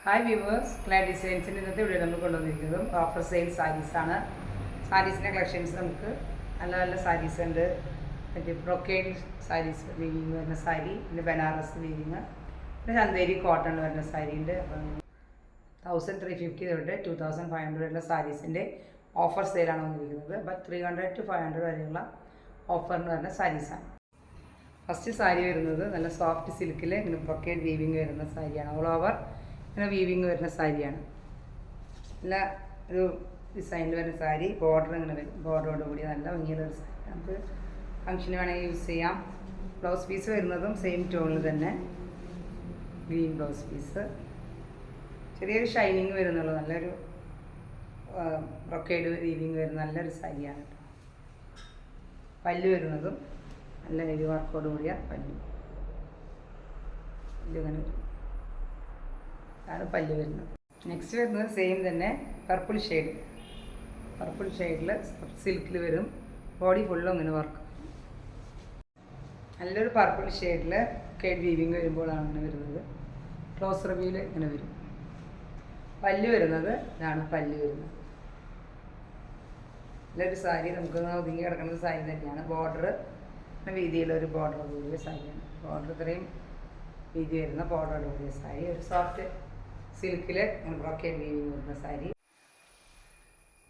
Hi viewers, clad ഡിസൈൻസിൻ്റെ ഇന്നത്തെ video നമ്മൾ കൊണ്ടുവന്നിരിക്കുന്നതും offer sale സാരീസാണ്. സാരീസിൻ്റെ collections നമുക്ക് നല്ല നല്ല സാരീസ് ഉണ്ട്. മറ്റേ ബ്രൊക്കേഡ് സാരീസ് വീവിങ് വരുന്ന സാരി, പിന്നെ ബനാറസ് വീവിങ്, പിന്നെ ചന്തേരി കോട്ടൺ വരുന്ന സാരി ഉണ്ട്. അപ്പം 1350 തൊട്ട് 2500 ഉള്ള സാരീസിൻ്റെ ഓഫർ സെയിലാണ് വന്നിരിക്കുന്നത്. അപ്പം 300 to 500 വരെയുള്ള ഓഫറിന് വരുന്ന സാരീസാണ്. ഫസ്റ്റ് സാരി വരുന്നത് നല്ല സോഫ്റ്റ് സിൽക്കിൽ ഇങ്ങനെ ബ്രൊക്കേഡ് വീവിങ് വരുന്ന സാരിയാണ്. ഓൾ ഓവർ ഇങ്ങനെ വീവിങ് വരുന്ന സാരിയാണ്. നല്ല ഒരു ഡിസൈനിൽ വരുന്ന സാരി, ബോർഡർ ഇങ്ങനെ വരും. ബോർഡറോട് കൂടി നല്ല ഭംഗിയുള്ള ഒരു സാരി, നമുക്ക് ഫംഗ്ഷന് വേണമെങ്കിൽ യൂസ് ചെയ്യാം. ബ്ലൗസ് പീസ് വരുന്നതും സെയിം ടോണിൽ തന്നെ ഗ്രീൻ ബ്ലൗസ് പീസ്, ചെറിയൊരു ഷൈനിങ് വരുന്നുള്ളൂ. നല്ലൊരു ബ്രൊക്കേഡ് വീവിങ് വരുന്ന നല്ലൊരു സാരിയാണ്. പല്ല് വരുന്നതും നല്ല ഹെവി വർക്കോട് കൂടിയ പല്ല്, ഇങ്ങനെ വരും. അതാണ് പല്ല് വരുന്നത്. നെക്സ്റ്റ് വരുന്നത് സെയിം തന്നെ പർപ്പിൾ ഷെയ്ഡിൽ സിൽക്കിൽ വരും. ബോഡി ഫുള്ളും ഇങ്ങനെ വർക്ക്. നല്ലൊരു പർപ്പിൾ ഷെയ്ഡിൽ കേഡ് വീവിങ് വരുമ്പോഴാണ് ഇങ്ങനെ വരുന്നത്. ക്ലോസ് റിവ്യൂവിൽ ഇങ്ങനെ വരും. പല്ല് വരുന്നത് ഇതാണ് പല്ല് വരുന്നത്. നല്ലൊരു സാരി, നമുക്ക് ഒതുങ്ങി കിടക്കുന്ന സാരി തന്നെയാണ്. ബോർഡർ വീതിയിലൊരു ബോർഡർ കൂടിയ സാരിയാണ്. ബോർഡർ ഇത്രയും വീതി വരുന്ന ബോർഡറോട് കൂടിയ സാരി, ഒരു സോഫ്റ്റ് സിൽക്കിൽ ഇങ്ങനെ ബ്രൊക്കേഡ് വീവിങ് വരുന്ന സാരി.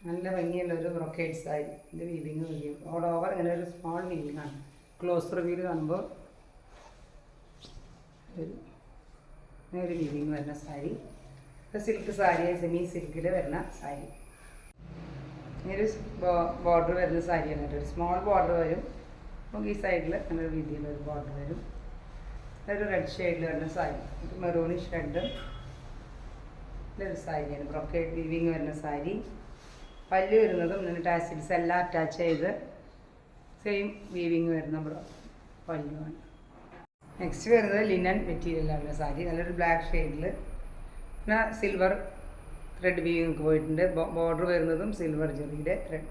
നല്ല ഭംഗിയുള്ളൊരു ബ്രൊക്കേഡ് സാരി. ഇതിൻ്റെ വീവിങ് വരും. ഓൾ ഓവർ ഇങ്ങനെ ഒരു സ്മോൾ വീവിങ് ആണ്. ക്ലോസ് റിവ്യൂവിൽ കാണുമ്പോൾ ഇങ്ങനെ ഒരു വീവിങ് വരുന്ന സാരി. സിൽക്ക് സാരി, സെമി സിൽക്കിൽ വരുന്ന സാരി. ഇങ്ങനൊരു ബോർഡർ വരുന്ന സാരിയാണ്. ഒരു സ്മോൾ ബോർഡർ വരും. നമുക്ക് ഈ സൈഡിൽ അങ്ങനെ ഒരു വീതിയിലൊരു ബോർഡർ വരും. ഒരു റെഡ് ഷെയ്ഡിൽ വരുന്ന സാരി, മെറൂണിഷ് റെഡ് ഒരു സാരിയാണ്. ബ്രൊക്കേഡ് വീവിങ് വരുന്ന സാരി. പല്ല് വരുന്നതും ഇങ്ങനെ ടാസിൽസ് എല്ലാം അറ്റാച്ച് ചെയ്ത് സെയിം വീവിങ് വരുന്ന പല്ലുമാണ്. നെക്സ്റ്റ് വരുന്നത് ലിനൻ മെറ്റീരിയലാണ് സാരി. നല്ലൊരു ബ്ലാക്ക് ഷെയ്ഡിൽ പിന്നെ സിൽവർ ത്രെഡ് വീവിങ് പോയിട്ടുണ്ട്. ബോർഡർ വരുന്നതും സിൽവർ ജെറിയുടെ ത്രെഡ്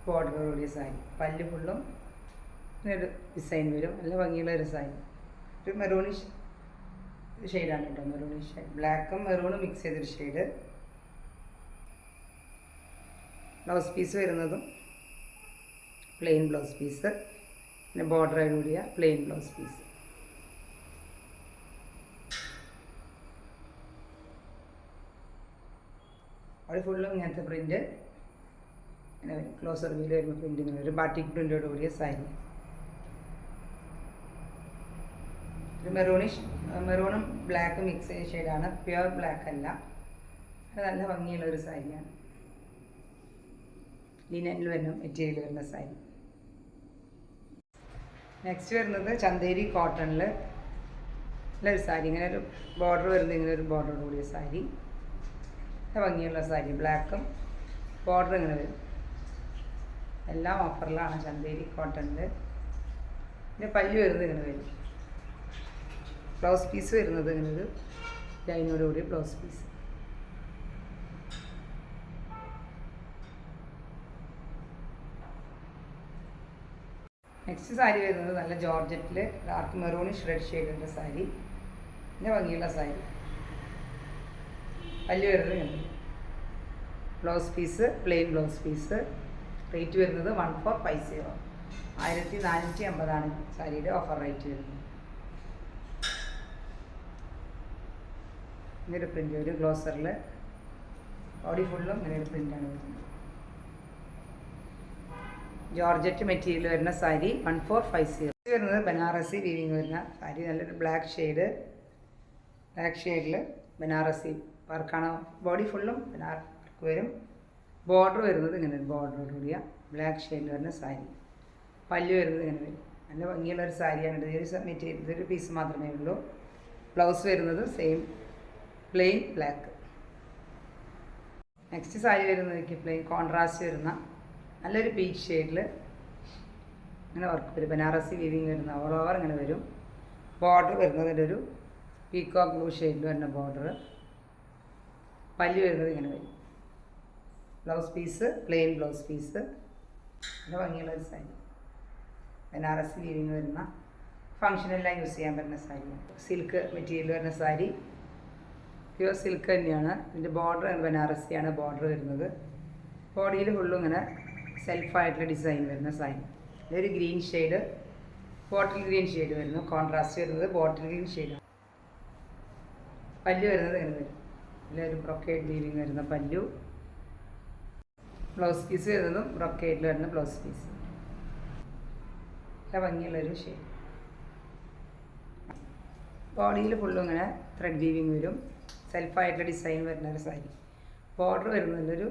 ബോർഡറോടിയ സാരി. പല്ല് ഫുള്ളും ഇങ്ങനൊരു ഡിസൈൻ വരും. നല്ല ഭംഗിയുള്ള ഒരു സാരി. ഒരു മെറൂണിഷ് ഷെയ്ഡാണ് കേട്ടോ. മെറൂണിഷ് ഷെയ്ഡ്, ബ്ലാക്കും മെറൂണും മിക്സ് ചെയ്തൊരു ഷെയ്ഡ്. ബ്ലൗസ് പീസ് വരുന്നതും പ്ലെയിൻ ബ്ലൗസ് പീസ്, പിന്നെ ബോർഡറോട് കൂടിയ പ്ലെയിൻ ബ്ലൗസ് പീസ്. അത് ഫുള്ളും ഇങ്ങനത്തെ പ്രിൻറ്റ് ഇങ്ങനെ വരും. ക്ലോസർ വീല് വരുമ്പോൾ പ്രിൻറ്റ് ഇങ്ങനെ വരും. ബാട്ടിക് പ്രിൻറ്റോട് കൂടിയ സാരി. ഒരു മെറൂണും ബ്ലാക്കും മിക്സ് ചെയ്ത ഷെയ്ഡാണ്. പ്യുവർ ബ്ലാക്ക് അല്ല. നല്ല ഭംഗിയുള്ള ഒരു സാരിയാണ്. ലിനനിൽ വരുന്ന മെറ്റീരിയൽ വരുന്ന സാരി. നെക്സ്റ്റ് വരുന്നത് ചന്തേരി കോട്ടണിൽ നല്ലൊരു സാരി. ഇങ്ങനെ ഒരു ബോർഡർ വരുന്നത് ഇങ്ങനെ ഒരു ബോർഡറോട് കൂടിയ സാരി. നല്ല ഭംഗിയുള്ള സാരി. ബ്ലാക്കും ബോർഡർ ഇങ്ങനെ വരും. എല്ലാം ഓഫറിലാണ് ചന്തേരി കോട്ടണിൽ. പിന്നെ പല്ല് വരുന്നത് ഇങ്ങനെ വരും. ബ്ലൗസ് പീസ് വരുന്നത് ഇങ്ങനെ ഒരു ലൈനോടുകൂടി ബ്ലൗസ് പീസ്. നെക്സ്റ്റ് സാരി വരുന്നത് നല്ല ജോർജറ്റിൽ ഡാർക്ക് മെറൂണിഷ് റെഡ് ഷെയ്ഡിൻ്റെ സാരി. പിന്നെ ഭംഗിയുള്ള സാരി. പല്ല് വരുന്നത് ഇങ്ങനെ. Blouse piece plain blouse piece. Rate വരുന്നത് 1450. 1450 സാരിയുടെ ഓഫർ റേറ്റ് വരുന്നത്. ഇങ്ങനൊരു പ്രിൻ്റ് വരും. ഗ്ലോസറിൽ ബോഡി ഫുള്ളും ഇങ്ങനെയൊരു പ്രിൻ്റാണ് വരുന്നത്. ജോർജറ്റ് മെറ്റീരിയൽ വരുന്ന സാരി 1450. വരുന്നത് ബനാറസി വീവിങ് വരുന്ന സാരി. നല്ലൊരു ബ്ലാക്ക് ഷെയ്ഡിൽ ബനാറസി വർക്കാണ്. ബോഡി ഫുള്ളും വർക്ക് വരും. ബോർഡർ വരുന്നത് ഇങ്ങനെ ഒരു ബോർഡറോട് കൂടിയ ബ്ലാക്ക് ഷെയ്ഡിൽ വരുന്ന സാരി. പല്ല് വരുന്നത് ഇങ്ങനെ വരും. നല്ല ഭംഗിയുള്ളൊരു സാരിയാണ്. ഇതൊരു പീസ് മാത്രമേ ഉള്ളൂ. ബ്ലൗസ് വരുന്നത് same plain black. Next sari വരുന്നത് പ്ലെയിൻ കോൺട്രാസ്റ്റ് വരുന്ന നല്ലൊരു പീച്ച് ഷെയ്ഡിൽ ഇങ്ങനെ വർക്ക് വരും. ബനാറസി വീവിങ് വരുന്ന ഓൾ ഓവർ ഇങ്ങനെ വരും. ബോർഡർ വരുന്നതിൻ്റെ ഒരു പീക്കോക്ക് ബ്ലൂ ഷെയ്ഡിൽ വരുന്ന ബോർഡർ. പല്ല് വരുന്നത് ഇങ്ങനെ വരും. Blouse piece plain blouse piece. നല്ല ഭംഗിയുള്ള ഒരു സാരി. ബനാറസി വീവിങ് വരുന്ന ഫംഗ്ഷനെല്ലാം യൂസ് ചെയ്യാൻ പറ്റുന്ന സാരിയാണ്. സിൽക്ക് മെറ്റീരിയൽ വരുന്ന സാരി. പ്യുവർ സിൽക്ക് തന്നെയാണ്. ഇതിൻ്റെ ബോർഡർ ബനാറസിയാണ് ബോർഡർ വരുന്നത്. ബോഡിയിൽ ഫുള്ളും ഇങ്ങനെ സെൽഫായിട്ടുള്ള ഡിസൈൻ വരുന്ന സാരി. ഇതൊരു green shade, bottle green shade വരുന്നു. കോൺട്രാസ്റ്റ് വരുന്നത് ബോട്ടിൽ ഗ്രീൻ ഷെയ്ഡാണ്. പല്ലു വരുന്നത് ഇങ്ങനെ വരും. ഇതിലൊരു ബ്രൊക്കേഡ് വീവിങ് വരുന്ന പല്ലു. ബ്ലൗസ് പീസ് വരുന്നതും ബ്രൊക്കേഡിൽ വരുന്ന ബ്ലൗസ് പീസ്. നല്ല ഭംഗിയുള്ളൊരു ഷെയ്ഡ്. ബോഡിയിൽ ഫുള്ളും ഇങ്ങനെ ത്രെഡ് വീവിങ് വരും. സെൽഫായിട്ടുള്ള ഡിസൈൻ വരുന്ന ഒരു സാരി. ബോർഡർ വരുന്നതൊരു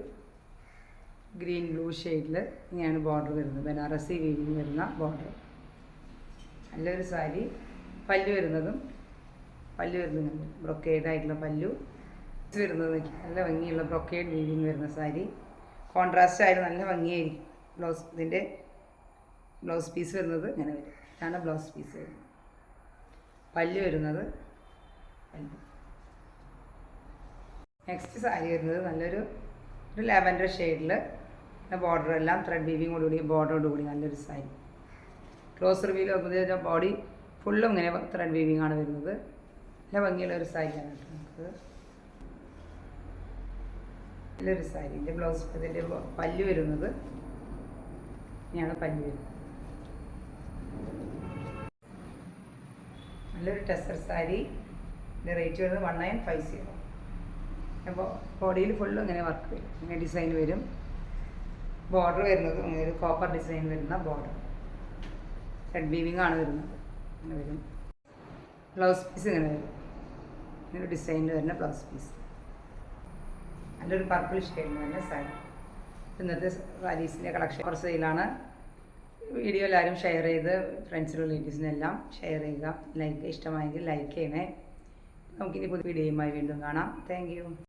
ഗ്രീൻ ബ്ലൂ ഷെയ്ഡിൽ ഇങ്ങനെയാണ് ബോർഡർ വരുന്നത്. ബനാറസി വീവിങ് വരുന്ന ബോർഡർ. നല്ലൊരു സാരി. പല്ലു വരുന്നത് ബ്രൊക്കേഡ് ആയിട്ടുള്ള പല്ലു വരുന്നത്. നല്ല ഭംഗിയുള്ള ബ്രൊക്കേഡ് വീവിങ് വരുന്ന സാരി. കോൺട്രാസ്റ്റ് ആയിട്ട് നല്ല ഭംഗിയായിരിക്കും. ഇതിൻ്റെ ബ്ലൗസ് പീസ് വരുന്നത് ഇങ്ങനെ വരും. ഇതാണ് ബ്ലൗസ് പീസ് വരുന്നത്. പല്ലു വരുന്നത് പല്ലു. നെക്സ്റ്റ് സാരി വരുന്നത് നല്ലൊരു ലാവൻഡർ ഷെയ്ഡിൽ ബോർഡർ എല്ലാം ത്രെഡ് വീവിങ്ങോടുകൂടി ബോർഡറോടുകൂടി നല്ലൊരു സാരി. ക്ലോസ് റിവ്യൂവിൽ നോക്കുമ്പോൾ ബോഡി ഫുള്ളും ഇങ്ങനെ ത്രെഡ് വീവിങ് ആണ് വരുന്നത്. നല്ല ഭംഗിയുള്ള ഒരു സാരിയാണ് കേട്ടോ നമുക്ക്. നല്ലൊരു സാരി. ഇതിൻ്റെ ബ്ലൗസ് ഇതിൻ്റെ പല്ലു വരുന്നത് ഇങ്ങനെയാണ് പല്ലു വരുന്നത്. നല്ലൊരു ടെസർ സാരി. ഇതിൻ്റെ റേറ്റ് വരുന്നത് 1950. അപ്പോൾ ബോഡിയിൽ ഫുള്ളും ഇങ്ങനെ വർക്ക് വരും. ഇങ്ങനെ ഡിസൈൻ വരും. ബോർഡർ വരുന്നത് ഇങ്ങനെ ഒരു കോപ്പർ ഡിസൈൻ വരുന്ന ബോർഡർ. ത്രെഡ് വീവിങ് ആണ് വരുന്നത്. ഇങ്ങനെ വരും. ബ്ലൗസ് പീസ് ഇങ്ങനെ വരും. ഇങ്ങനെ ഡിസൈനിൽ വരുന്ന ബ്ലൗസ് പീസ്. നല്ലൊരു പർപ്പിൾ ഷെയ്ഡിൽ വരുന്ന സാരി. ഇന്നത്തെ സാരീസിൻ്റെ കളക്ഷൻ കുറച്ച് സെയിലാണ്. വീഡിയോ എല്ലാവരും ഷെയർ ചെയ്ത് ഫ്രണ്ട്സിനും റിലേറ്റീവ്സിനെല്ലാം ഷെയർ ചെയ്യുക. ഇഷ്ടമായെങ്കിൽ ലൈക്ക് ചെയ്യണേ. നമുക്കിനി പുതിയ വീഡിയോയുമായി വീണ്ടും കാണാം. Thank you.